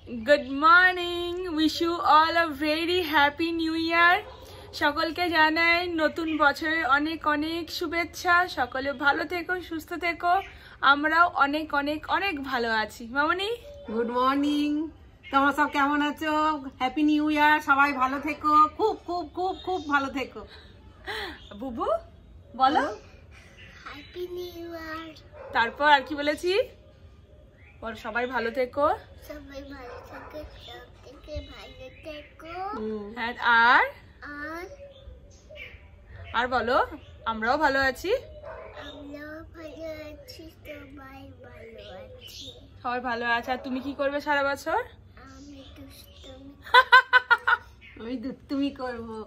Good morning, wish you all a very happy new year. সকলকে জানাই নতুন বছরের অনেক অনেক শুভেচ্ছা। সকলে ভালো থেকো, সুস্থ থেকো। আমরাও অনেক অনেক অনেক ভালো আছি। মামনি গুড মর্নিং, তোমরা সব কেমন আছো? হ্যাপি নিউ ইয়ার, সবাই ভালো থেকো, খুব খুব খুব খুব ভালো থেকো। বুবু বলো হ্যাপি নিউ ইয়ার। তারপর আর কি বলেছি? সবাই ভালো থেকো। সবাই ভালো থাকে, সব থেকে ভালো থেকো। হ্যাঁ, আর আর বলো আমরাও ভালো আছি। আমরাও ভালো আছি, সবাই ভালো আছি। সবাই ভালো আছে। আর তুমি কি করবে সারা বছর? আমি দুষ্টুমি আমি দুষ্টুমি করবো।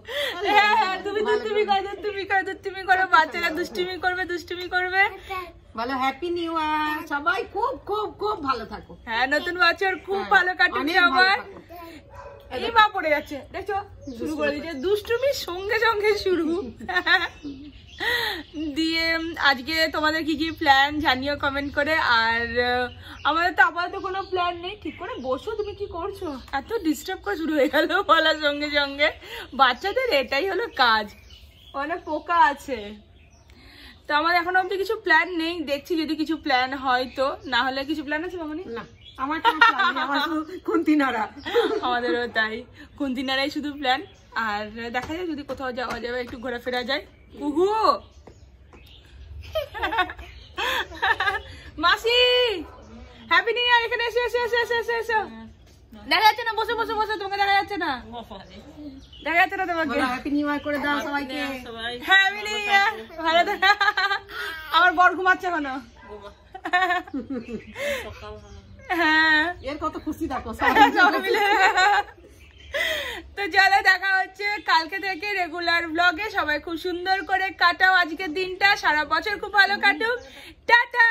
হ্যাঁ, তুমি দুষ্টুমি করো। বাচ্চারা দুষ্টুমি করবে। বলো হ্যাপি নিউ ইয়ার, সবাই খুব খুব খুব ভালো থাকো। হ্যাঁ, নতুন বছর খুব হ্যাঁ, ভালো কাটুক অনেক ভালো সবার। থাকো। এই মা পড়ে যাচ্ছে, দেখছো শুরু করে দিয়েছে দুষ্টুমির সঙ্গে সঙ্গে শুরু। দিয়ে আজকে তোমাদের কি কি প্ল্যান জানিও কমেন্ট করে। আর আমাদের তো আপাতত কোনো প্ল্যান নেই। ঠিক করে বসো, তুমি কি করছো? এত ডিস্টার্ব করে শুরু হয়ে গেল বলার সঙ্গে সঙ্গে। বাচ্চাদের এটাই হলো কাজ, অনেক পোকা আছে। তো আমার এখন অবধি কিছু প্ল্যান নেই, দেখছি যদি কিছু প্ল্যান হয় তো। না হলে কিছু প্ল্যান আছে মামনি? না, আমার কোনো plan নেই, আমার শুধু খুন্তি নাড়া। আমাদেরও তাই, খুন্তি নাড়াই শুধু প্ল্যান। আর দেখা যায় যদি কোথাও যাওয়া যাবে, একটু ঘোরাফেরা যায়। কুহু মাসি হ্যাপি নিউ ইয়ার। এখানে এসো এসো এসো এসো এসো এসো। দেখা যাচ্ছে না, বসে বসে বসে, তোমাকে দেখা যাচ্ছে না, দেখা যাচ্ছে না তোমাকে। বলো হ্যাপি নিউ ইয়ার করে দাও সবাইকে। হ্যাপি নিউ ইয়ার। ভালো থাকো। আমার বর ঘুমাচ্ছে এখনো। হ্যাঁ, এর কত খুশি দেখো সবাই মিলে। তো চলো, দেখা হচ্ছে কালকে থেকে রেগুলার ব্লগে। সবাই খুব সুন্দর করে কাটাও আজকের দিনটা, সারা বছর খুব ভালো কাটুক। টাটা।